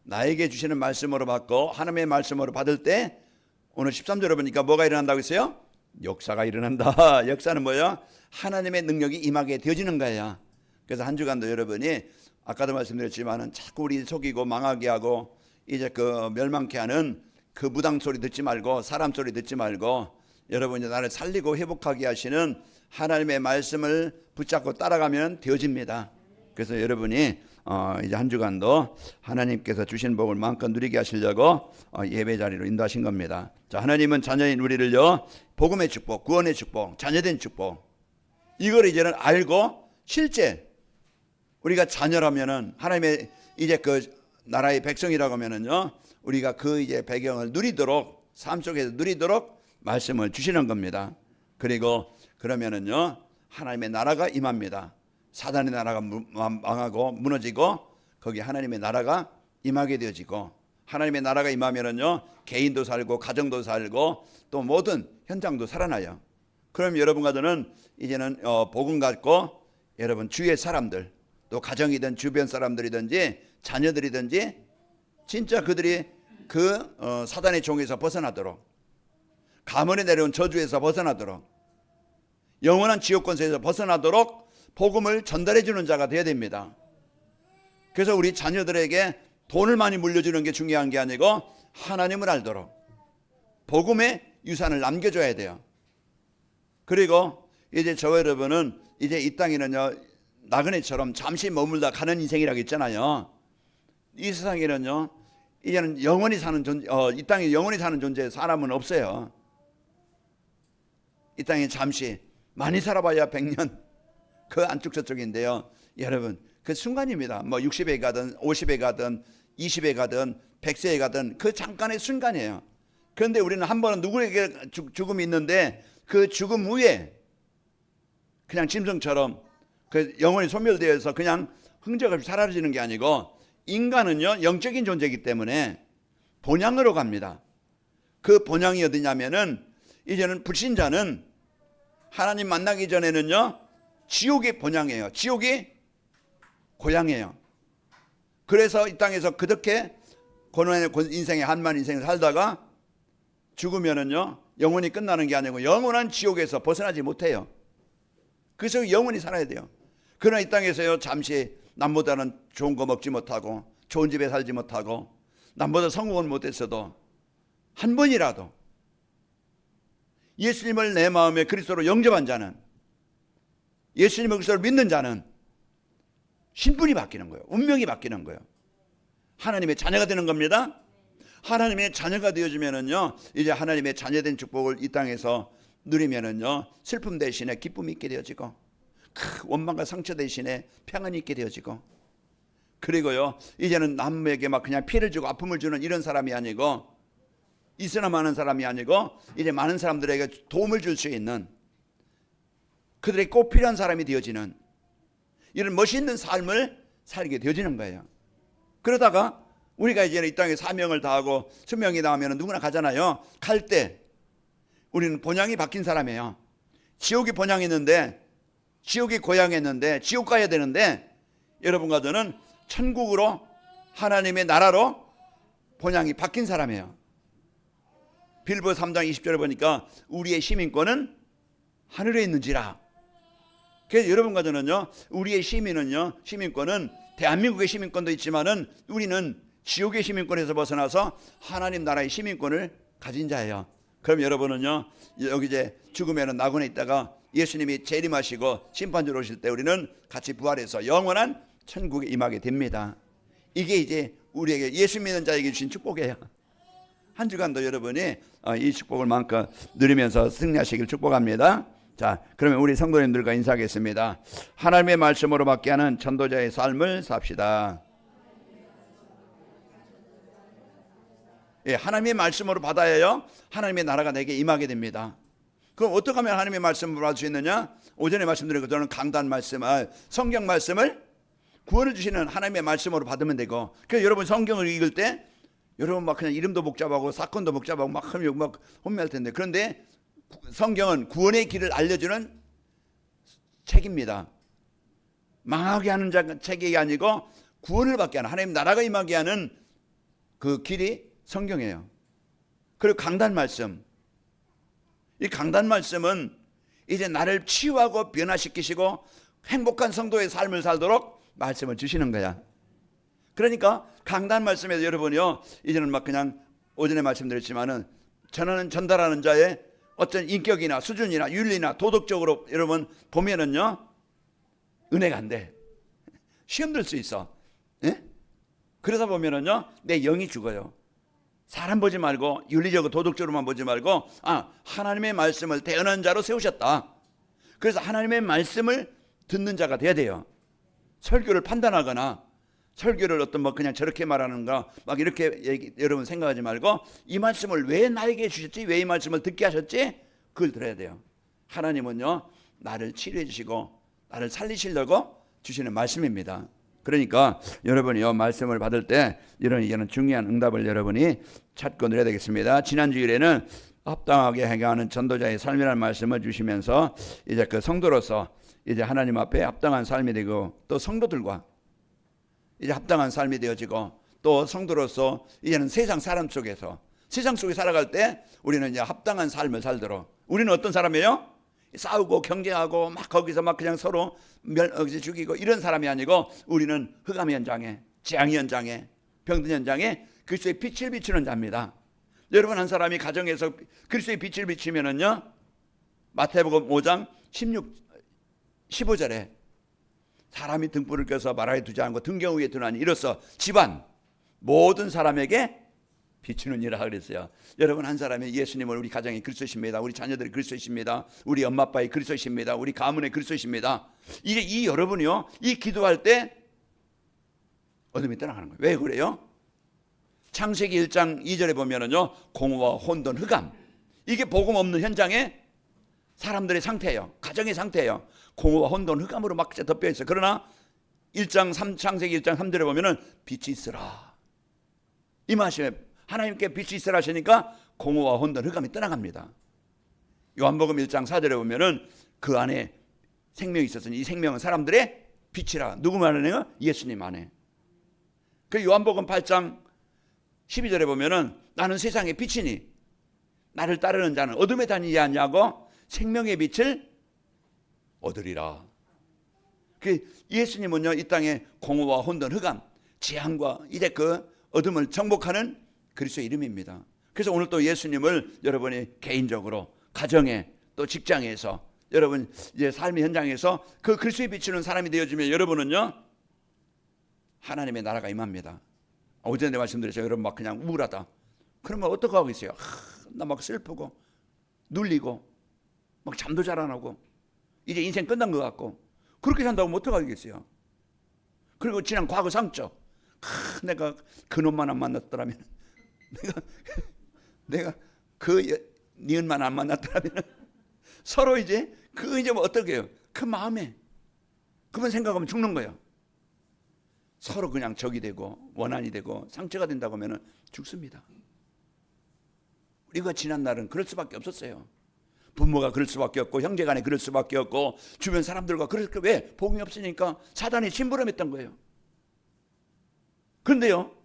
나에게 주시는 말씀으로 받고 하나님의 말씀으로 받을 때 오늘 13절에 보니까 뭐가 일어난다고 했어요? 역사가 일어난다. 역사는 뭐예요? 하나님의 능력이 임하게 되어지는 거예요. 그래서 한 주간도 여러분이 아까도 말씀드렸지만 자꾸 우리 속이고 망하게 하고 이제 그 멸망케 하는 그 무당 소리 듣지 말고 사람 소리 듣지 말고 여러분이 나를 살리고 회복하게 하시는 하나님의 말씀을 붙잡고 따라가면 되어집니다. 그래서 여러분이 이제 한 주간도 하나님께서 주신 복을 마음껏 누리게 하시려고 예배 자리로 인도하신 겁니다. 자, 하나님은 자녀인 우리를요 복음의 축복, 구원의 축복, 자녀된 축복 이걸 이제는 알고 실제 우리가 자녀라면은 하나님의 이제 그 나라의 백성이라고 하면은요 우리가 그 이제 배경을 누리도록 삶 속에서 누리도록 말씀을 주시는 겁니다. 그리고 그러면은요 하나님의 나라가 임합니다. 사단의 나라가 망하고 무너지고 거기 하나님의 나라가 임하게 되어지고 하나님의 나라가 임하면은요 개인도 살고 가정도 살고 또 모든 현장도 살아나요. 그럼 여러분과 저는 이제는 복음 갖고 여러분 주위의 사람들 또 가정이든 주변 사람들이든지 자녀들이든지 진짜 그들이 그 사단의 종에서 벗어나도록 가문에 내려온 저주에서 벗어나도록 영원한 지옥 권세에서 벗어나도록 복음을 전달해 주는 자가 되어야 됩니다. 그래서 우리 자녀들에게 돈을 많이 물려주는 게 중요한 게 아니고 하나님을 알도록 복음의 유산을 남겨줘야 돼요. 그리고 이제 저와 여러분은 이제 이 땅에는요 나그네처럼 잠시 머물다 가는 인생이라고 있잖아요. 이 세상에는요 이제는 영원히 사는 존재, 이 땅에 영원히 사는 존재의 사람은 없어요. 이 땅에 잠시 많이 살아봐야 100년 그 안쪽 저쪽인데요. 여러분 그 순간입니다. 뭐 60에 가든 50에 가든 20에 가든 100세에 가든 그 잠깐의 순간이에요. 그런데 우리는 한 번은 누구에게 죽음이 있는데 그 죽음 후에 그냥 짐승처럼 그 영혼이 소멸되어서 그냥 흔적 없이 사라지는 게 아니고 인간은요 영적인 존재이기 때문에 본향으로 갑니다. 그 본향이 어디냐면은 이제는 불신자는 하나님 만나기 전에는요 지옥이 본향이에요. 지옥이 고향이에요. 그래서 이 땅에서 그렇게 고난의 인생의 한만 인생을 살다가 죽으면은요 영원히 끝나는 게 아니고 영원한 지옥에서 벗어나지 못해요. 그래서 영원히 살아야 돼요. 그러나 이 땅에서요 잠시 남보다는 좋은 거 먹지 못하고 좋은 집에 살지 못하고 남보다 성공은 못했어도 한 번이라도 예수님을 내 마음에 그리스도로 영접한 자는 예수님을 그리스도로 믿는 자는 신분이 바뀌는 거예요. 운명이 바뀌는 거예요. 하나님의 자녀가 되는 겁니다. 하나님의 자녀가 되어지면은요 이제 하나님의 자녀된 축복을 이 땅에서 누리면은요 슬픔 대신에 기쁨이 있게 되어지고 원망과 상처 대신에 평안이 있게 되어지고 그리고요 이제는 남에게 막 그냥 피해를 주고 아픔을 주는 이런 사람이 아니고 있으나 많은 사람이 아니고 이제 많은 사람들에게 도움을 줄 수 있는 그들에게 꼭 필요한 사람이 되어지는 이런 멋있는 삶을 살게 되어지는 거예요. 그러다가 우리가 이제 이 땅에 사명을 다하고 수명이 나오면 누구나 가잖아요. 갈 때 우리는 본향이 바뀐 사람이에요. 지옥이 본향이었는데 지옥이 고향이었는데 지옥 가야 되는데 여러분과 저는 천국으로 하나님의 나라로 본향이 바뀐 사람이에요. 빌보 3장 20절에 보니까 우리의 시민권은 하늘에 있는지라. 그래서 여러분과 저는요 우리의 시민권은 대한민국의 시민권도 있지만은 우리는 지옥의 시민권에서 벗어나서 하나님 나라의 시민권을 가진 자예요. 그럼 여러분은요 여기 이제 죽으면은 낙원에 있다가 예수님이 재림하시고 심판주로 오실 때 우리는 같이 부활해서 영원한 천국에 임하게 됩니다. 이게 이제 우리에게 예수 믿는 자에게 주신 축복이에요. 한 주간도 여러분이 이 축복을 마음껏 누리면서 승리하시길 축복합니다. 자, 그러면 우리 성도님들과 인사하겠습니다. 하나님의 말씀으로 받게 하는 전도자의 삶을 삽시다. 예, 하나님의 말씀으로 받아야요 하나님의 나라가 내게 임하게 됩니다. 그럼 어떻게 하면 하나님의 말씀을 받을 수 있느냐? 오전에 말씀드린 것처럼 강단 말씀, 성경 말씀을 구원을 주시는 하나님의 말씀으로 받으면 되고, 그래서 여러분 성경을 읽을 때 여러분 막 그냥 이름도 복잡하고 사건도 복잡하고 막 혼미할 텐데, 그런데 성경은 구원의 길을 알려주는 책입니다. 망하게 하는 책이 아니고 구원을 받게 하는, 하나님 나라가 임하게 하는 그 길이 성경이에요. 그리고 강단 말씀. 이 강단 말씀은 이제 나를 치유하고 변화시키시고 행복한 성도의 삶을 살도록 말씀을 주시는 거야. 그러니까 강단 말씀에서 여러분이요, 이제는 막 그냥 오전에 말씀드렸지만은 전하는 자의 어떤 인격이나 수준이나 윤리나 도덕적으로 여러분 보면은요, 은혜가 안 돼. 시험 들 수 있어. 예? 그러다 보면은요, 내 영이 죽어요. 사람 보지 말고 윤리적으로 도덕적으로만 보지 말고 하나님의 말씀을 대언하는 자로 세우셨다. 그래서 하나님의 말씀을 듣는 자가 돼야 돼요. 설교를 판단하거나 설교를 어떤 뭐 그냥 저렇게 말하는가 막 이렇게 여러분 생각하지 말고 이 말씀을 왜 나에게 주셨지? 왜 이 말씀을 듣게 하셨지? 그걸 들어야 돼요. 하나님은요, 나를 치료해 주시고 나를 살리시려고 주시는 말씀입니다. 그러니까 여러분이요, 말씀을 받을 때 이런 중요한 응답을 여러분이 찾고 드려야 되겠습니다. 지난 주일에는 합당하게 행하는 전도자의 삶이라는 말씀을 주시면서 이제 그 성도로서 이제 하나님 앞에 합당한 삶이 되고 또 성도들과 이제 합당한 삶이 되어지고 또 성도로서 이제는 세상 사람 속에서 세상 속에 살아갈 때 우리는 이제 합당한 삶을 살도록. 우리는 어떤 사람이에요? 싸우고 경쟁하고 막 거기서 막 그냥 서로 죽이고 이런 사람이 아니고 우리는 흑암 현장에, 재앙 현장에, 병든 현장에 그리스도의 빛을 비추는 자입니다. 여러분, 한 사람이 가정에서 그리스도의 빛을 비추면은요, 마태복음 5장 15절에 사람이 등불을 켜서 마라에 두지 않고 등경 위에 두나니 이로써 집안 모든 사람에게 비추느니라 그랬어요. 여러분, 한 사람이 예수님을 우리 가정에 그리스도십니다. 우리 자녀들이 그리스도십니다. 우리 엄마 아빠의 그리스도십니다. 우리 가문의 그리스도십니다. 이제 이 여러분이요, 이 기도할 때 어둠이 떠나가는 거예요. 왜 그래요? 창세기 1장 2절에 보면은요, 공허와 혼돈, 흑암. 이게 복음 없는 현장에 사람들의 상태예요. 가정의 상태예요. 공허와 혼돈, 흑암으로 막 덮여 있어요. 그러나 창세기 1장 3절에 보면은 빛이 있으라. 이 말씀에 하나님께 빛이 있으라 하시니까 공허와 혼돈, 흑암이 떠나갑니다. 요한복음 1장 4절에 보면은 그 안에 생명이 있었으니 이 생명은 사람들의 빛이라. 누구 말하네요? 예수님 안에. 그 요한복음 8장 12절에 보면은 나는 세상의 빛이니 나를 따르는 자는 어둠에 다니지 않냐고 생명의 빛을 얻으리라. 그 예수님은요, 이 땅에 공허와 혼돈, 흑암, 재앙과 이제 그 어둠을 정복하는 그리스도의 이름입니다. 그래서 오늘 또 예수님을 여러분이 개인적으로 가정에 또 직장에서 여러분 이제 삶의 현장에서 그 그리스도의 비추는 사람이 되어지면 여러분은요, 하나님의 나라가 임합니다. 오전에 말씀드렸죠. 여러분 막 그냥 우울하다. 그러면 어떻게 하고 있어요? 나 막 슬프고 눌리고 막 잠도 잘 안 오고 이제 인생 끝난 것 같고 그렇게 산다고 뭐 어떻게 하겠어요? 그리고 지난 과거 상처. 내가 그놈만 안 만났더라면 내가 그 니은만 안 만났더라면 서로 이제 이제 뭐 어떻게 해요? 그 마음에 그만 생각하면 죽는 거예요. 서로 그냥 적이 되고 원한이 되고 상처가 된다고 하면 죽습니다. 우리가 지난 날은 그럴 수밖에 없었어요. 부모가 그럴 수밖에 없고 형제간에 그럴 수밖에 없고 주변 사람들과 그럴 게 왜? 복음이 없으니까 사단이 심부름했던 거예요. 그런데요,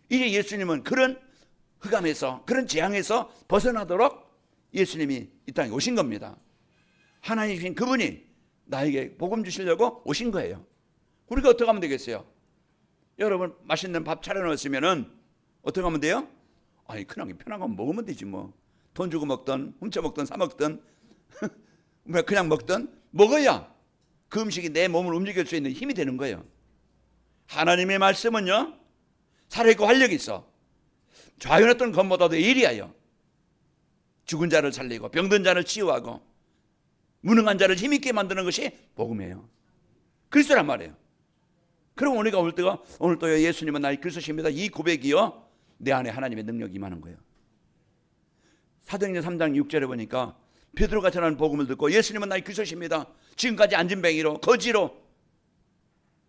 이제 예수님은 그런 흑암에서 그런 재앙에서 벗어나도록 예수님이 이 땅에 오신 겁니다. 하나님이신 그분이 나에게 복음 주시려고 오신 거예요. 우리가 어떻게 하면 되겠어요? 여러분 맛있는 밥 차려놓으시면은 어떻게 하면 돼요? 아니 그냥 편한 거 먹으면 되지 뭐. 돈 주고 먹든 훔쳐 먹든 사 먹든 그냥 먹든 먹어야 그 음식이 내 몸을 움직일 수 있는 힘이 되는 거예요. 하나님의 말씀은요, 살아있고 활력이 있어. 좌연했던 것보다도 예리하여 죽은 자를 살리고 병든 자를 치유하고 무능한 자를 힘있게 만드는 것이 복음이에요. 그리스도란 말이에요. 그럼 우리가 오늘 또 예수님은 나의 그리스도십니다. 이 고백이요, 내 안에 하나님의 능력이 임하는 거예요. 사도행전 3장 6절에 보니까 베드로가 전하는 복음을 듣고 예수님은 나의 그리스도십니다. 지금까지 안진뱅이로 거지로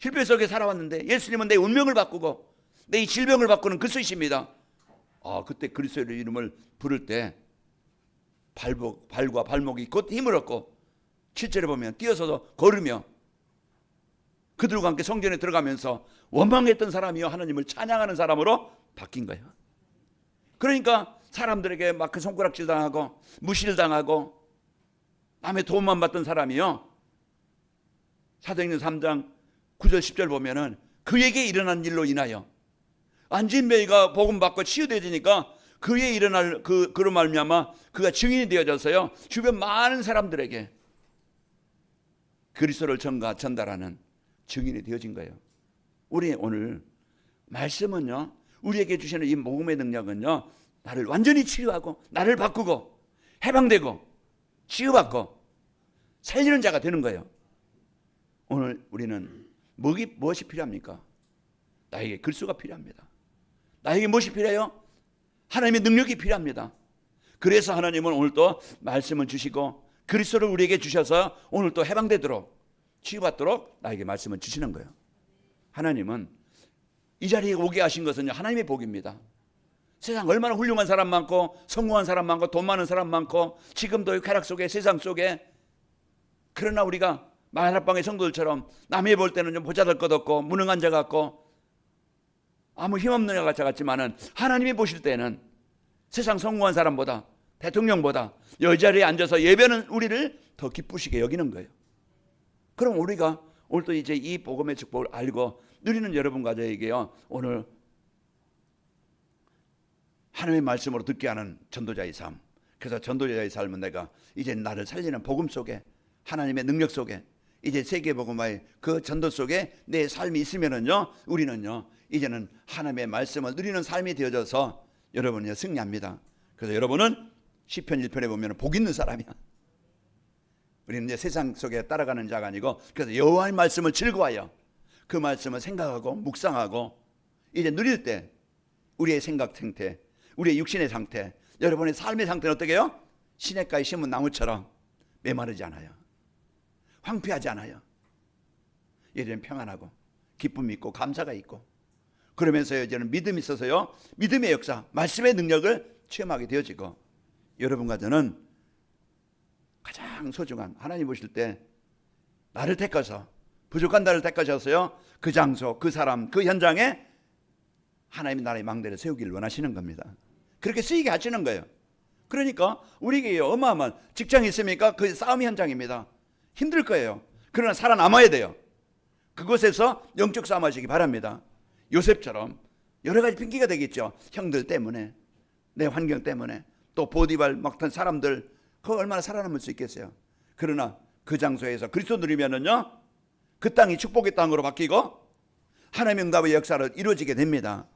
힐배 속에 살아왔는데 예수님은 내 운명을 바꾸고 내 이 질병을 바꾸는 그리스도이십니다. 그때 그리스도의 이름을 부를 때 발과 발목이 곧 힘을 얻고 7절에 보면 뛰어서도 걸으며 그들과 함께 성전에 들어가면서 원망했던 사람이요 하나님을 찬양하는 사람으로 바뀐 거예요. 그러니까 사람들에게 막 그 손가락질 당하고 무시를 당하고 남의 도움만 받던 사람이요, 사도행전 3장 9절 10절 보면은 그에게 일어난 일로 인하여 안진뱅이가 복음 받고 치유되지니까 그에 일어날 그로 말미암아 그가 증인이 되어져서요, 주변 많은 사람들에게 그리스도를 전달하는 증인이 되어진 거예요. 우리 오늘 말씀은요, 우리에게 주시는 이 복음의 능력은요, 나를 완전히 치유하고 나를 바꾸고 해방되고 치유받고 살리는 자가 되는 거예요. 오늘 우리는 무엇이 필요합니까? 나에게 글수가 필요합니다. 나에게 무엇이 필요해요? 하나님의 능력이 필요합니다. 그래서 하나님은 오늘 또 말씀을 주시고 그리스도를 우리에게 주셔서 오늘 또 해방되도록 치유받도록 나에게 말씀을 주시는 거예요. 하나님은 이 자리에 오게 하신 것은 하나님의 복입니다. 세상 얼마나 훌륭한 사람 많고 성공한 사람 많고 돈 많은 사람 많고 지금도 쾌락 속에 세상 속에, 그러나 우리가 마라방의 성도들처럼 남이 볼 때는 좀 보잘것 없고 무능한 자 같고 아무 힘없는 자 같지만은 하나님이 보실 때는 세상 성공한 사람보다 대통령보다 이 자리에 앉아서 예배는 우리를 더 기쁘시게 여기는 거예요. 그럼 우리가 오늘 또 이제 이 복음의 축복을 알고 누리는 여러분과 저에게요, 오늘 하나님의 말씀으로 듣게 하는 전도자의 삶. 그래서 전도자의 삶은 내가 이제 나를 살리는 복음 속에, 하나님의 능력 속에, 이제 세계복음화의 그 전도 속에 내 삶이 있으면은요, 우리는요 이제는 하나님의 말씀을 누리는 삶이 되어져서 여러분이 승리합니다. 그래서 여러분은 시편 1편에 보면 복 있는 사람이야. 우리는 이제 세상 속에 따라가는 자가 아니고, 그래서 여호와의 말씀을 즐거워하여 그 말씀을 생각하고 묵상하고 이제 누릴 때 우리의 생각 상태, 우리의 육신의 상태, 여러분의 삶의 상태는 어떻게 해요? 시냇가에 심은 나무처럼 메마르지 않아요. 황폐하지 않아요. 이제는 평안하고 기쁨이 있고 감사가 있고, 그러면서 이제는 믿음이 있어서요, 믿음의 역사, 말씀의 능력을 체험하게 되어지고, 여러분과 저는 가장 소중한, 하나님 보실 때 나를 택하셔서, 부족한 나를 택하셔서요, 그 장소, 그 사람, 그 현장에 하나님의 나라의 망대를 세우기를 원하시는 겁니다. 그렇게 쓰이게 하시는 거예요. 그러니까 우리에게 어마어마한 직장이 있습니까? 그 싸움 현장입니다. 힘들 거예요. 그러나 살아남아야 돼요. 그곳에서 영적 싸움 하시기 바랍니다. 요셉처럼 여러 가지 핑계가 되겠죠. 형들 때문에, 내 환경 때문에, 또 보디발 막던 사람들, 그거 얼마나 살아남을 수 있겠어요. 그러나 그 장소에서 그리스도 누리면은요, 그 땅이 축복의 땅으로 바뀌고 하나님의 응답의 역사로 이루어지게 됩니다.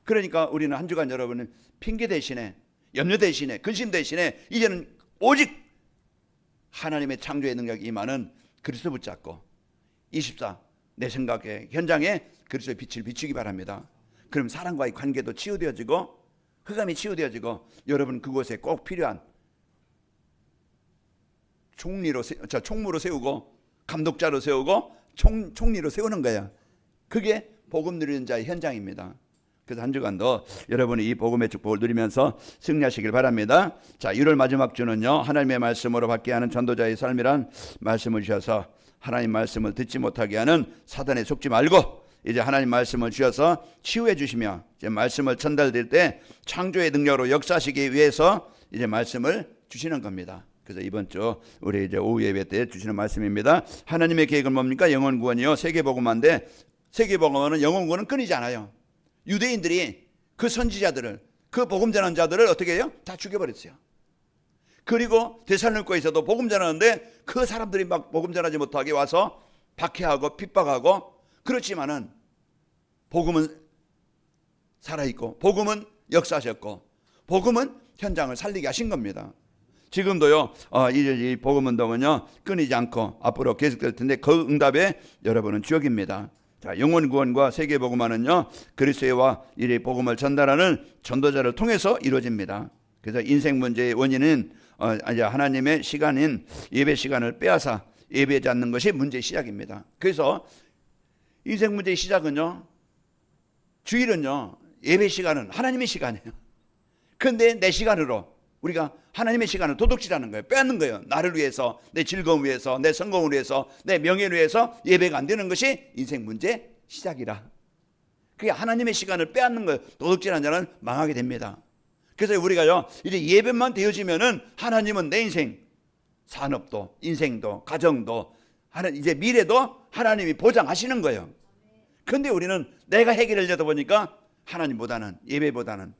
그러니까 우리는 한 주간 여러분은 핑계 대신에, 염려 대신에, 근심 대신에 이제는 오직 하나님의 창조의 능력이 임하는 그리스도 붙잡고 24 내 생각에 현장에 그리스도의 빛을 비추기 바랍니다. 그럼 사람과의 관계도 치유되어지고 흑암이 치유되어지고, 여러분 그곳에 꼭 필요한 총무로 세우고 감독자로 세우고 총리로 세우는 거야. 그게 복음 누리는 자의 현장입니다. 그래서 한 주간도 여러분이 이 복음의 축복을 누리면서 승리하시길 바랍니다. 자, 1월 마지막 주는요, 하나님의 말씀으로 받게 하는 전도자의 삶이란 말씀을 주셔서 하나님 말씀을 듣지 못하게 하는 사단에 속지 말고 이제 하나님 말씀을 주셔서 치유해 주시며, 이제 말씀을 전달될 때 창조의 능력으로 역사하시기 위해서 이제 말씀을 주시는 겁니다. 그래서 이번 주 우리 이제 오후 예배 때 주시는 말씀입니다. 하나님의 계획은 뭡니까? 영혼 구원이요, 세계복음화인데 세계복음화는 영혼 구원은 끊이지 않아요. 유대인들이 그 선지자들을, 그 복음 전하는 자들을 어떻게 해요? 다 죽여버렸어요. 그리고 데살로니가에서도 복음 전하는데 그 사람들이 막 복음 전하지 못하게 와서 박해하고 핍박하고, 그렇지만은 복음은 살아있고 복음은 역사하셨고 복음은 현장을 살리게 하신 겁니다. 지금도요, 이 복음운동은요 끊이지 않고 앞으로 계속될 텐데 그 응답에 여러분은 주역입니다. 자, 영혼 구원과 세계 복음화는요 그리스도와 이 복음을 전달하는 전도자를 통해서 이루어집니다. 그래서 인생 문제의 원인은 하나님의 시간인 예배 시간을 빼앗아 예배하지 않는 것이 문제의 시작입니다. 그래서 인생 문제의 시작은요, 주일은요, 예배 시간은 하나님의 시간이에요. 그런데 내 시간으로 우리가 하나님의 시간을 도둑질하는 거예요. 빼앗는 거예요. 나를 위해서, 내 즐거움 위해서, 내 성공을 위해서, 내 명예를 위해서 예배가 안 되는 것이 인생 문제 시작이라. 그게 하나님의 시간을 빼앗는 거예요. 도둑질한 자는 망하게 됩니다. 그래서 우리가요, 이제 예배만 되어지면은 하나님은 내 인생, 산업도, 인생도, 가정도, 이제 미래도 하나님이 보장하시는 거예요. 그런데 우리는 내가 해결하려다 보니까 하나님보다는, 예배보다는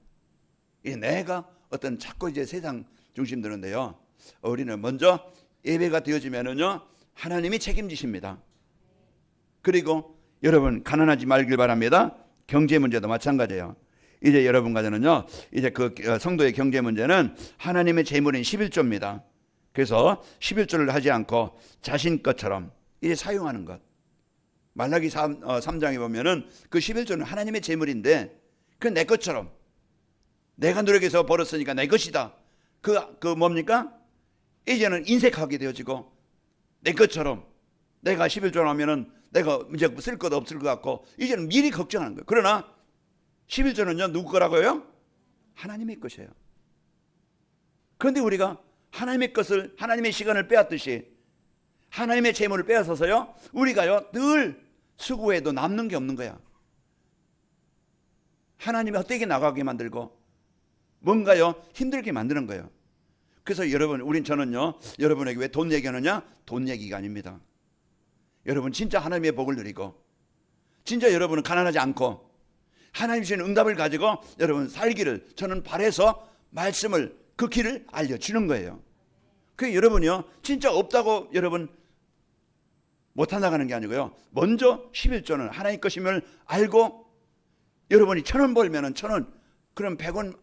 이제 내가 어떤 자꾸 이제 세상 중심 드는데요. 우리는 먼저 예배가 되어지면은요, 하나님이 책임지십니다. 그리고 여러분 가난하지 말길 바랍니다. 경제 문제도 마찬가지예요. 이제 여러분과 저는요, 이제 그 성도의 경제 문제는 하나님의 재물인 11조입니다. 그래서 11조를 하지 않고 자신 것처럼 이제 사용하는 것. 말라기 3장에 보면은 그 11조는 하나님의 재물인데 그 내 것처럼 내가 노력해서 벌었으니까 내 것이다. 그 뭡니까? 이제는 인색하게 되어지고 내 것처럼 내가 11조 하면은 내가 이제 쓸 것 없을 것 같고 이제는 미리 걱정하는 거예요. 그러나 11조는요 누구 거라고요? 하나님의 것이에요. 그런데 우리가 하나님의 것을, 하나님의 시간을 빼앗듯이 하나님의 재물을 빼앗아서요 우리가요 늘 수고해도 남는 게 없는 거야. 하나님이 헛되게 나가게 만들고 뭔가요 힘들게 만드는 거예요. 그래서 여러분, 저는요 여러분에게 왜 돈 얘기하느냐? 돈 얘기가 아닙니다. 여러분 진짜 하나님의 복을 누리고 진짜 여러분은 가난하지 않고 하나님 주시는 응답을 가지고 여러분 살기를 저는 바라서 말씀을, 그 길을 알려주는 거예요. 그 여러분이요 진짜 없다고 여러분 못한다고 하는 게 아니고요, 먼저 11조는 하나님 것임을 알고 여러분이 1,000원 벌면은 1,000원, 그럼 100원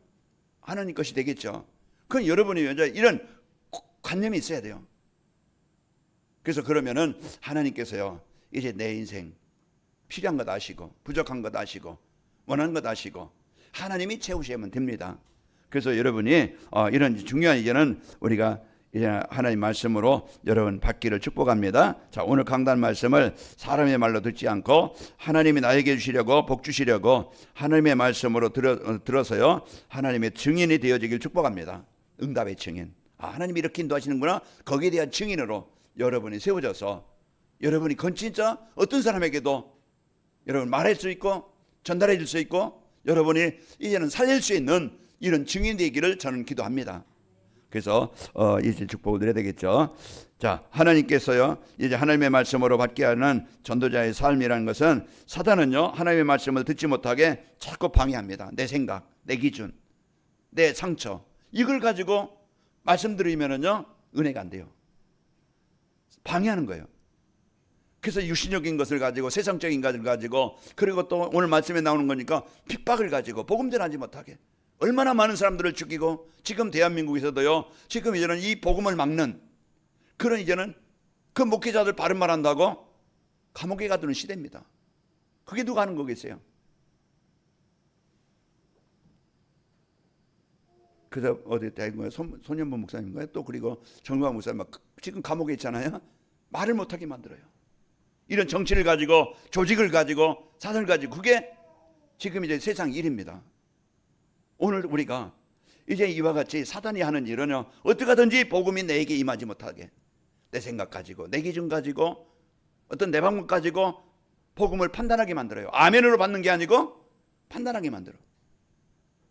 하나님 것이 되겠죠. 그건 여러분이 이제 이런 관념이 있어야 돼요. 그래서 그러면은 하나님께서요 이제 내 인생 필요한 것 아시고 부족한 것 아시고 원하는 것 아시고 하나님이 채우시면 됩니다. 그래서 여러분이 이런 중요한 이제는 우리가 이제 하나님 말씀으로 여러분 받기를 축복합니다. 자, 오늘 강단 말씀을 사람의 말로 듣지 않고 하나님이 나에게 주시려고 복 주시려고 하나님의 말씀으로 들어서요 하나님의 증인이 되어지길 축복합니다. 응답의 증인. 하나님이 이렇게 인도하시는구나. 거기에 대한 증인으로 여러분이 세워져서 여러분이 그건 진짜 어떤 사람에게도 여러분 말할 수 있고 전달해 줄 수 있고 여러분이 이제는 살릴 수 있는 이런 증인이 되기를 저는 기도합니다. 그래서 이제 축복을 드려야 되겠죠. 자, 하나님께서요 이제 하나님의 말씀으로 받게 하는 전도자의 삶이라는 것은 사단은요 하나님의 말씀을 듣지 못하게 자꾸 방해합니다. 내 생각, 내 기준, 내 상처, 이걸 가지고 말씀드리면은요 은혜가 안 돼요. 방해하는 거예요. 그래서 육신적인 것을 가지고 세상적인 것을 가지고 그리고 또 오늘 말씀에 나오는 거니까 핍박을 가지고 복음 전하지 못하게 얼마나 많은 사람들을 죽이고 지금 대한민국에서도요 지금 이제는 이 복음을 막는 그런 이제는 그 목회자들 바른 말 한다고 감옥에 가두는 시대입니다. 그게 누가 하는 거겠어요? 그래서 어디 대구에 손현보 목사님인가요? 또 그리고 정광 목사님 지금 감옥에 있잖아요. 말을 못하게 만들어요. 이런 정치를 가지고 조직을 가지고 사상을 가지고 그게 지금 이제 세상 일입니다. 오늘 우리가 이제 이와 같이 사단이 하는 일은요 어떻게 하든지 복음이 내게 임하지 못하게 내 생각 가지고 내 기준 가지고 어떤 내 방법 가지고 복음을 판단하게 만들어요. 아멘으로 받는 게 아니고 판단하게 만들어.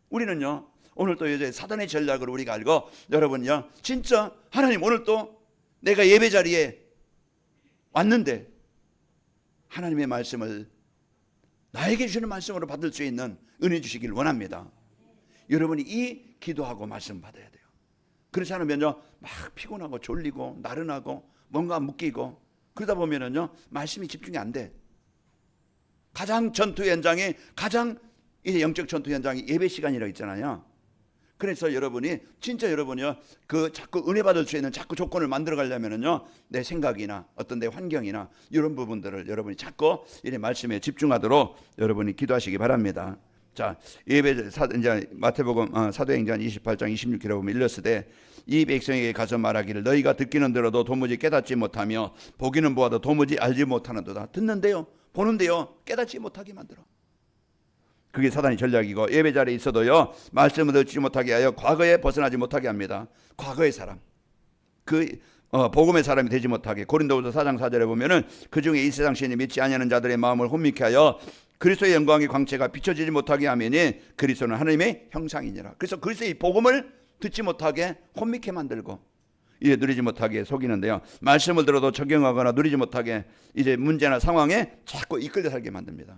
우리는요 오늘 또 이제 사단의 전략을 우리가 알고 여러분요 진짜 하나님 오늘 또 내가 예배 자리에 왔는데 하나님의 말씀을 나에게 주시는 말씀으로 받을 수 있는 은혜 주시길 원합니다. 여러분이 이 기도하고 말씀 받아야 돼요. 그렇지 않으면요 막 피곤하고 졸리고 나른하고 뭔가 묶이고 그러다 보면은요 말씀이 집중이 안 돼. 가장 전투 현장에 가장 이제 영적 전투 현장이 예배 시간이라고 있잖아요. 그래서 여러분이 진짜 여러분이요 그 자꾸 은혜 받을 수 있는 자꾸 조건을 만들어 가려면은요 내 생각이나 어떤 내 환경이나 이런 부분들을 여러분이 자꾸 이 말씀에 집중하도록 여러분이 기도하시기 바랍니다. 자, 예배 이제 마태복음 사도행전 28장 26절에 보면 일렀으되 이 백성에게 가서 말하기를 너희가 듣기는 들어도 도무지 깨닫지 못하며 보기는 보아도 도무지 알지 못하는도다. 듣는데요 보는데요 깨닫지 못하게 만들어. 그게 사단의 전략이고 예배 자리에 있어도요 말씀을 듣지 못하게 하여 과거에 벗어나지 못하게 합니다. 과거의 사람 복음의 사람이 되지 못하게. 고린도후서 4장 4절에 보면은 그 중에 이 세상 신이 믿지 아니하는 자들의 마음을 혼미케 하여 그리스도의 영광의 광채가 비춰지지 못하게 하면이 그리스도는 하나님의 형상이니라. 그래서 그리스도의 복음을 듣지 못하게 혼미케 만들고 이제 누리지 못하게 속이는데요. 말씀을 들어도 적용하거나 누리지 못하게 이제 문제나 상황에 자꾸 이끌려 살게 만듭니다.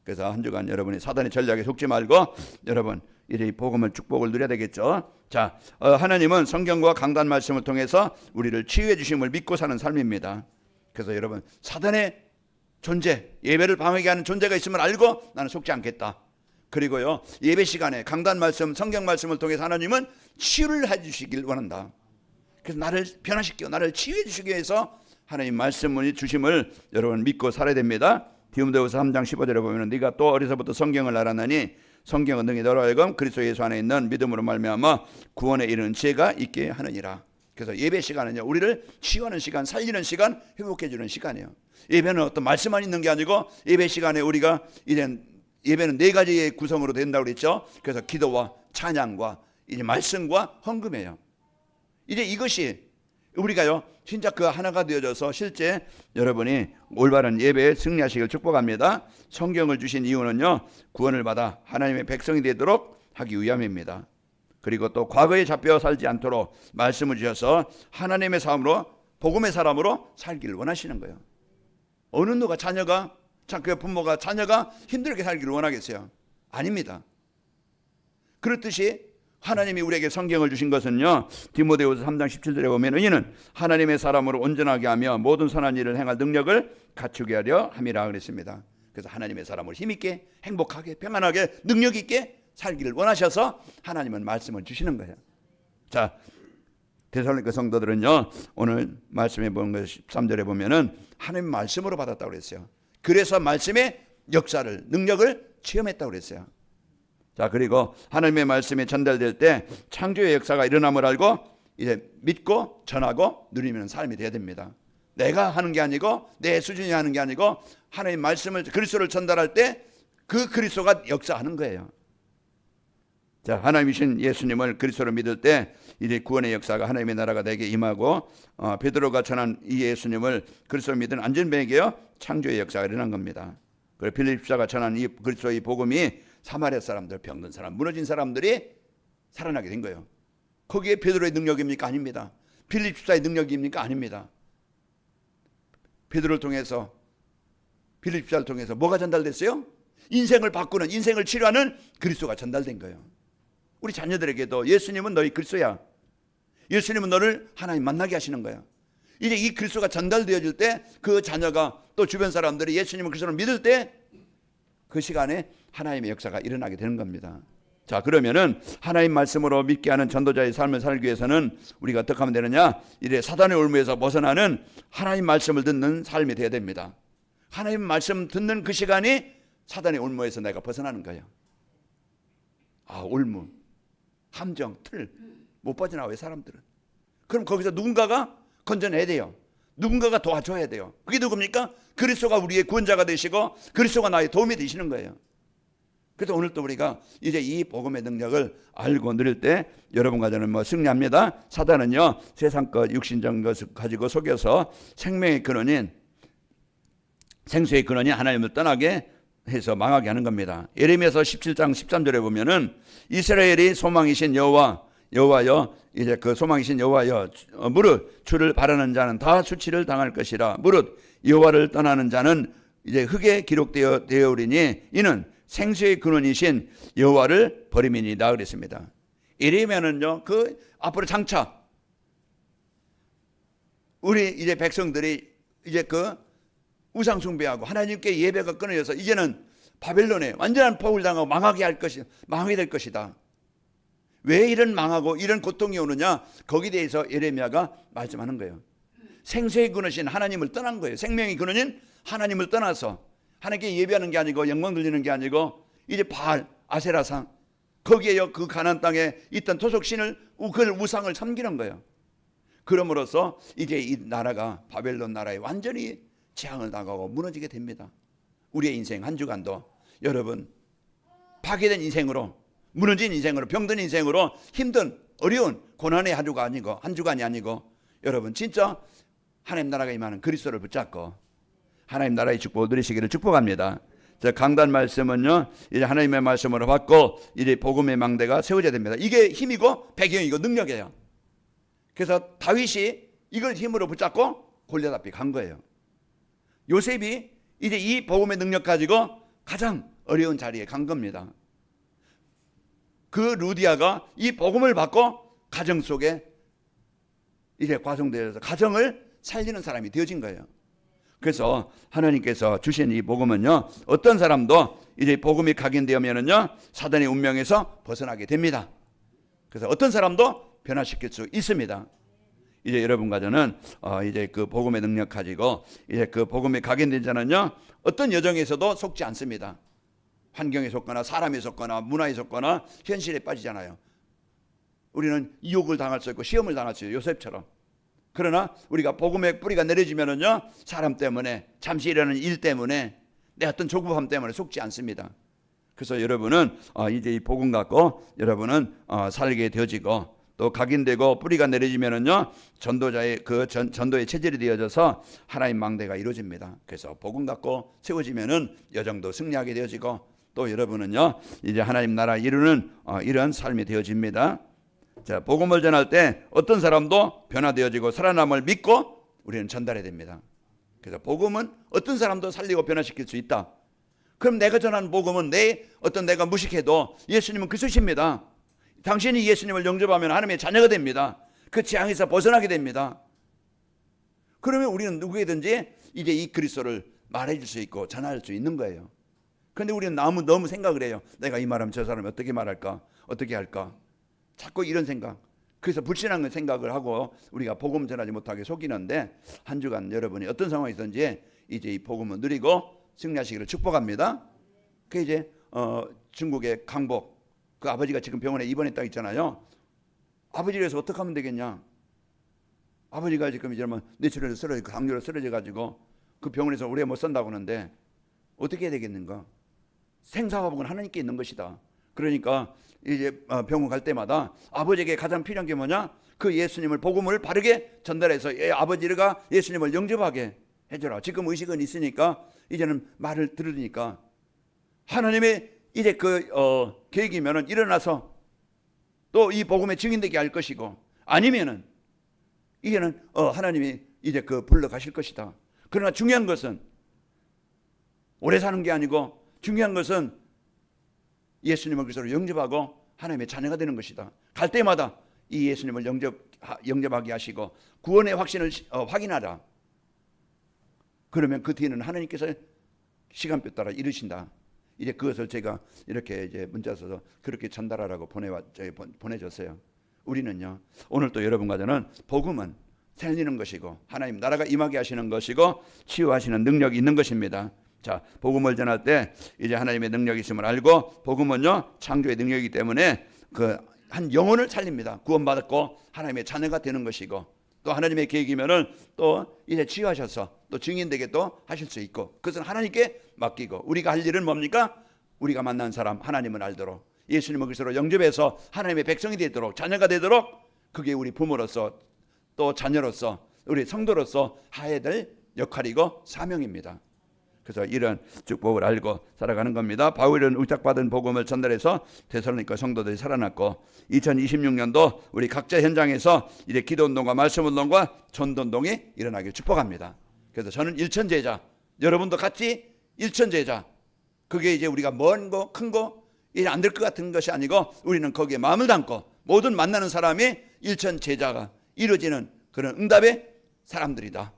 그래서 한 주간 여러분이 사단의 전략에 속지 말고 여러분 이제 이 복음을 축복을 누려야 되겠죠. 자, 하나님은 성경과 강단 말씀을 통해서 우리를 치유해 주심을 믿고 사는 삶입니다. 그래서 여러분 사단의 존재, 예배를 방해하게 하는 존재가 있음을 알고 나는 속지 않겠다. 그리고요 예배 시간에 강단 말씀, 성경 말씀을 통해서 하나님은 치유를 해주시길 원한다. 그래서 나를 변화시키고 나를 치유해 주시기 위해서 하나님 말씀을 주심을 여러분 믿고 살아야 됩니다. 디모데후서 3장 15절에 보면 네가 또 어려서부터 성경을 알았나니 성경은 능히 너로 하여금 그리스도 예수 안에 있는 믿음으로 말미암아 구원에 이르는 지혜가 있게 하느니라. 그래서 예배 시간은요 우리를 치유하는 시간, 살리는 시간, 회복해 주는 시간이에요. 예배는 어떤 말씀만 있는 게 아니고 예배 시간에 우리가 이제 예배는 4가지의 구성으로 된다고 그랬죠. 그래서 기도와 찬양과 이제 말씀과 헌금이에요. 이제 이것이 우리가요 진짜 그 하나가 되어져서 실제 여러분이 올바른 예배에 승리하시길 축복합니다. 성경을 주신 이유는요 구원을 받아 하나님의 백성이 되도록 하기 위함입니다. 그리고 또 과거에 잡혀 살지 않도록 말씀을 주셔서 하나님의 삶으로 복음의 사람으로 살기를 원하시는 거예요. 어느 누가 자녀가 그 부모가 자녀가 힘들게 살기를 원하겠어요? 아닙니다. 그렇듯이 하나님이 우리에게 성경을 주신 것은요 디모데후서 3장 17절에 보면 이는 하나님의 사람으로 온전하게 하며 모든 선한 일을 행할 능력을 갖추게 하려 함이라 그랬습니다. 그래서 하나님의 사람으로 힘있게 행복하게 평안하게 능력 있게 살기를 원하셔서 하나님은 말씀을 주시는 거예요. 자, 데살로니가 성도들은요 오늘 말씀해 보는 것 13절에 보면은 하나님 말씀으로 받았다고 그랬어요. 그래서 말씀의 역사를 능력을 체험했다고 그랬어요. 자, 그리고 하나님의 말씀이 전달될 때 창조의 역사가 일어남을 알고 이제 믿고 전하고 누리는 삶이 되어야 됩니다. 내가 하는 게 아니고 내 수준이 하는 게 아니고 하나님의 말씀을 그리스도를 전달할 때 그 그리스도가 역사하는 거예요. 자, 하나님이신 예수님을 그리스도로 믿을 때 이제 구원의 역사가 하나님의 나라가 내게 임하고 베드로가 전한 이 예수님을 그리스도로 믿은 안전뱅에게요 창조의 역사가 일어난 겁니다. 그리고 빌립사가 전한 이 그리스도의 복음이 사마리아 사람들, 병든 사람, 무너진 사람들이 살아나게 된 거예요. 거기에 베드로의 능력입니까? 아닙니다. 빌립사의 능력입니까? 아닙니다. 베드로를 통해서 빌립사를 통해서 뭐가 전달됐어요? 인생을 바꾸는, 인생을 치료하는 그리스도가 전달된 거예요. 우리 자녀들에게도 예수님은 너희 그리스도야. 예수님은 너를 하나님 만나게 하시는 거야. 이제 이 그리스도가 전달되어질 때 그 자녀가 또 주변 사람들이 예수님을 그리스도를 믿을 때 그 시간에 하나님의 역사가 일어나게 되는 겁니다. 자, 그러면은 하나님 말씀으로 믿게 하는 전도자의 삶을 살기 위해서는 우리가 어떻게 하면 되느냐? 이래 사단의 올무에서 벗어나는 하나님 말씀을 듣는 삶이 되어야 됩니다. 하나님 말씀 듣는 그 시간이 사단의 올무에서 내가 벗어나는 거예요. 아, 올무, 함정, 틀 못 빠져나와요 사람들은. 그럼 거기서 누군가가 건져내야 돼요. 누군가가 도와줘야 돼요. 그게 누굽니까? 그리스도가 우리의 구원자가 되시고 그리스도가 나의 도움이 되시는 거예요. 그래서 오늘 또 우리가 이제 이 복음의 능력을 알고 누릴 때 여러분과 저는 승리합니다. 사단은요 세상 것 육신적 것을 가지고 속여서 생명의 근원인 생수의 근원인 하나님을 떠나게 해서 망하게 하는 겁니다. 예레미야서 17장 13절에 보면은 이스라엘이 소망이신 여호와여 이제 그 소망이신 여호와여 무릇 주를 바라는 자는 다 수치를 당할 것이라. 무릇 여호와를 떠나는 자는 이제 흙에 기록되어오리니 이는 생수의 근원이신 여호와를 버림이니이다 그랬습니다. 예레미야는요 그 앞으로 장차 우리 이제 백성들이 이제 그 우상 숭배하고 하나님께 예배가 끊어져서 이제는 바벨론에 완전한 포를 당하고 망하게 될 것이다. 왜 이런 망하고 이런 고통이 오느냐? 거기에 대해서 예레미야가 말씀하는 거예요. 생수의 근원이신 하나님을 떠난 거예요. 생명의 근원인 하나님을 떠나서 하나님께 예배하는 게 아니고 영광 돌리는 게 아니고 이제 바알, 아세라상 거기에요 그 가나안 땅에 있던 토속신을 그 우상을 섬기는 거예요. 그럼으로써 이제 이 나라가 바벨론 나라에 완전히 재앙을 당하고 무너지게 됩니다. 우리의 인생 한 주간도 여러분 파괴된 인생으로 무너진 인생으로 병든 인생으로 힘든 어려운 고난의 한 주간이 아니고 여러분 진짜 하나님 나라가 임하는 그리스도를 붙잡고 하나님 나라의 축복을 누리시기를 축복합니다. 저 강단 말씀은요, 이제 하나님의 말씀으로 받고 이제 복음의 망대가 세워져야 됩니다. 이게 힘이고 배경이고 능력이에요. 그래서 다윗이 이걸 힘으로 붙잡고 골리앗 앞에 간 거예요. 요셉이 이제 이 복음의 능력 가지고 가장 어려운 자리에 간 겁니다. 그 루디아가 이 복음을 받고 가정 속에 이제 과정되어서 가정을 살리는 사람이 되어진 거예요. 그래서 하나님께서 주신 이 복음은요, 어떤 사람도 이제 복음이 각인되면은요, 사단의 운명에서 벗어나게 됩니다. 그래서 어떤 사람도 변화시킬 수 있습니다. 이제 여러분과 저는 이제 그 복음의 능력 가지고 이제 그 복음이 각인된 자는요, 어떤 여정에서도 속지 않습니다. 환경에 속거나 사람에 속거나 문화에 속거나 현실에 빠지잖아요. 우리는 유혹을 당할 수 있고 시험을 당할 수 있어요. 요셉처럼. 그러나 우리가 복음의 뿌리가 내려지면은요, 사람 때문에 잠시 일어나는 일 때문에 내 어떤 조급함 때문에 속지 않습니다. 그래서 여러분은 이제 이 복음 갖고 여러분은 살게 되어지고 또 각인되고 뿌리가 내려지면은요, 전도자의 그 전도의 체질이 되어져서 하나님 망대가 이루어집니다. 그래서 복음 갖고 세워지면은 여정도 승리하게 되어지고 또 여러분은요, 이제 하나님 나라 이루는 이런 삶이 되어집니다. 자, 복음을 전할 때 어떤 사람도 변화되어지고 살아남을 믿고 우리는 전달해야 됩니다. 그래서 복음은 어떤 사람도 살리고 변화시킬 수 있다. 그럼 내가 전하는 복음은 내가 무식해도 예수님은 그리스도십니다. 당신이 예수님을 영접하면 하나님의 자녀가 됩니다. 그 재앙에서 벗어나게 됩니다. 그러면 우리는 누구에든지 이제 이 그리스도를 말해줄 수 있고 전할 수 있는 거예요. 그런데 우리는 너무 생각을 해요. 내가 이 말하면 저 사람이 어떻게 말할까? 어떻게 할까? 자꾸 이런 생각. 그래서 불신한 생각을 하고 우리가 복음 전하지 못하게 속이는데, 한 주간 여러분이 어떤 상황이 있든지 이제 이 복음을 누리고 승리하시기를 축복합니다. 그 이제 중국의 강복, 그 아버지가 지금 병원에 입원했다 있잖아요. 아버지에서 어떻게 하면 되겠냐? 아버지가 지금 이제 뇌출혈로 쓰러지고 당뇨로 쓰러져 가지고 그 병원에서 오래 못 산다고 하는데 어떻게 해야 되겠는가? 생사화복은 하나님께 있는 것이다. 그러니까 이제 병원 갈 때마다 아버지에게 가장 필요한 게 뭐냐? 그 예수님을 복음을 바르게 전달해서 아버지가 예수님을 영접하게 해줘라. 지금 의식은 있으니까 이제는 말을 들으니까 하나님의 이제 그 계획이면은 일어나서 또 이 복음에 증인되게 할 것이고, 아니면은 이제는 하나님이 이제 그 불러 가실 것이다. 그러나 중요한 것은 오래 사는 게 아니고 중요한 것은 예수님을 그리스도로 영접하고 하나님의 자녀가 되는 것이다. 갈 때마다 이 예수님을 영접하게 하시고 구원의 확신을 확인하라. 그러면 그 뒤에는 하나님께서 시간표 따라 이루신다. 이제 그것을 제가 이렇게 이제 문자 써서 그렇게 전달하라고 보내줬어요. 우리는요, 오늘 또 여러분과 저는 복음은 살리는 것이고 하나님 나라가 임하게 하시는 것이고 치유하시는 능력이 있는 것입니다. 자, 복음을 전할 때 이제 하나님의 능력이 있음을 알고, 복음은요 창조의 능력이기 때문에 그 한 영혼을 살립니다. 구원받았고 하나님의 자녀가 되는 것이고, 또 하나님의 계획이면은 또 이제 치유하셔서 또 증인되게 또 하실 수 있고, 그것은 하나님께 맡기고, 우리가 할 일은 뭡니까? 우리가 만난 사람 하나님을 알도록, 예수님을 그리스도로 영접해서 하나님의 백성이 되도록, 자녀가 되도록, 그게 우리 부모로서 또 자녀로서 우리 성도로서 해야 될 역할이고 사명입니다. 그래서 이런 축복을 알고 살아가는 겁니다. 바울은 의탁받은 복음을 전달해서 데살로니가 성도들이 살아났고, 2026년도 우리 각자 현장에서 이제 기도운동과 말씀운동과 전도운동이 일어나길 축복합니다. 그래서 저는 일천제자, 여러분도 같이 일천제자, 그게 이제 우리가 먼 거 큰 거 이제 안 될 것 같은 것이 아니고, 우리는 거기에 마음을 담고 모든 만나는 사람이 일천제자가 이루어지는 그런 응답의 사람들이다.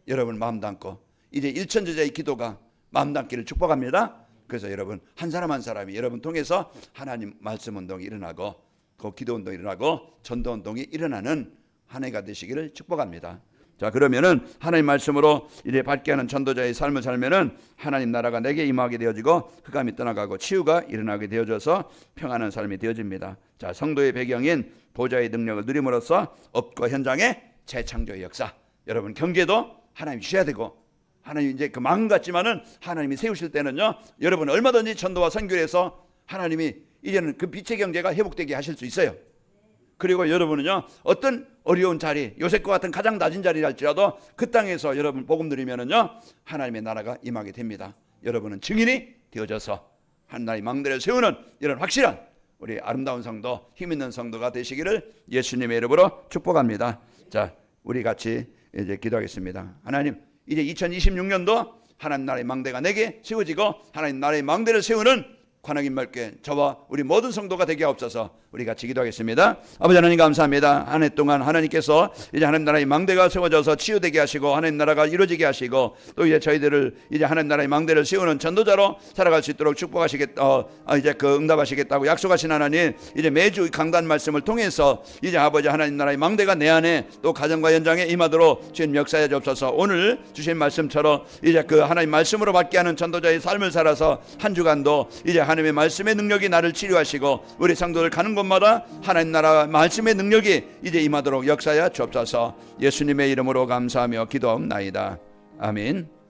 여러분 마음 담고 이제 일천제자의 기도가 마음 담기를 축복합니다. 그래서 여러분 한 사람 한 사람이 여러분 통해서 하나님 말씀 운동이 일어나고, 그 기도 운동이 일어나고 전도 운동이 일어나는 한 해가 되시기를 축복합니다. 자, 그러면은 하나님 말씀으로 이제 밝게 하는 전도자의 삶을 살면은 하나님 나라가 내게 임하게 되어지고 흑암이 떠나가고 치유가 일어나게 되어져서 평안한 삶이 되어집니다. 자, 성도의 배경인 보좌의 능력을 누림으로써 업과 현장의 재창조의 역사, 여러분 경제도 하나님 주셔야 되고, 하나님 이제 그 마음 같지만은 하나님이 세우실 때는요, 여러분 얼마든지 전도와 선교를 해서 하나님이 이제는 그 빛의 경제가 회복되게 하실 수 있어요. 그리고 여러분은요, 어떤 어려운 자리, 요셉과 같은 가장 낮은 자리랄지라도 그 땅에서 여러분 복음 드리면은요, 하나님의 나라가 임하게 됩니다. 여러분은 증인이 되어져서 하나님의 망대를 세우는 이런 확실한 우리 아름다운 성도, 힘 있는 성도가 되시기를 예수님의 이름으로 축복합니다. 자, 우리 같이 이제 기도하겠습니다. 하나님, 이제 2026년도 하나님 나라의 망대가 내게 세워지고 하나님 나라의 망대를 세우는 관악인 말께 저와 우리 모든 성도가 되게 하옵소서. 우리 같이 기도하겠습니다. 아버지 하나님 감사합니다. 한 해 동안 하나님께서 이제 하나님 나라의 망대가 세워져서 치유되게 하시고 하나님 나라가 이루어지게 하시고 또 이제 저희들을 이제 하나님 나라의 망대를 세우는 전도자로 살아갈 수 있도록 이제 응답하시겠다고 약속하신 하나님, 이제 매주 강단 말씀을 통해서 이제 아버지 하나님 나라의 망대가 내 안에 또 가정과 현장에 임하도록 주님 역사해 주옵소서. 오늘 주신 말씀처럼 이제 그 하나님 말씀으로 받게 하는 전도자의 삶을 살아서 한 주간도 이제 하나님의 말씀의 능력이 나를 치료하시고 우리 성도들 가는 곳마다 하나님 나라 말씀의 능력이 이제 임하도록 역사하여 주옵소서. 예수님의 이름으로 감사하며 기도하옵나이다. 아멘.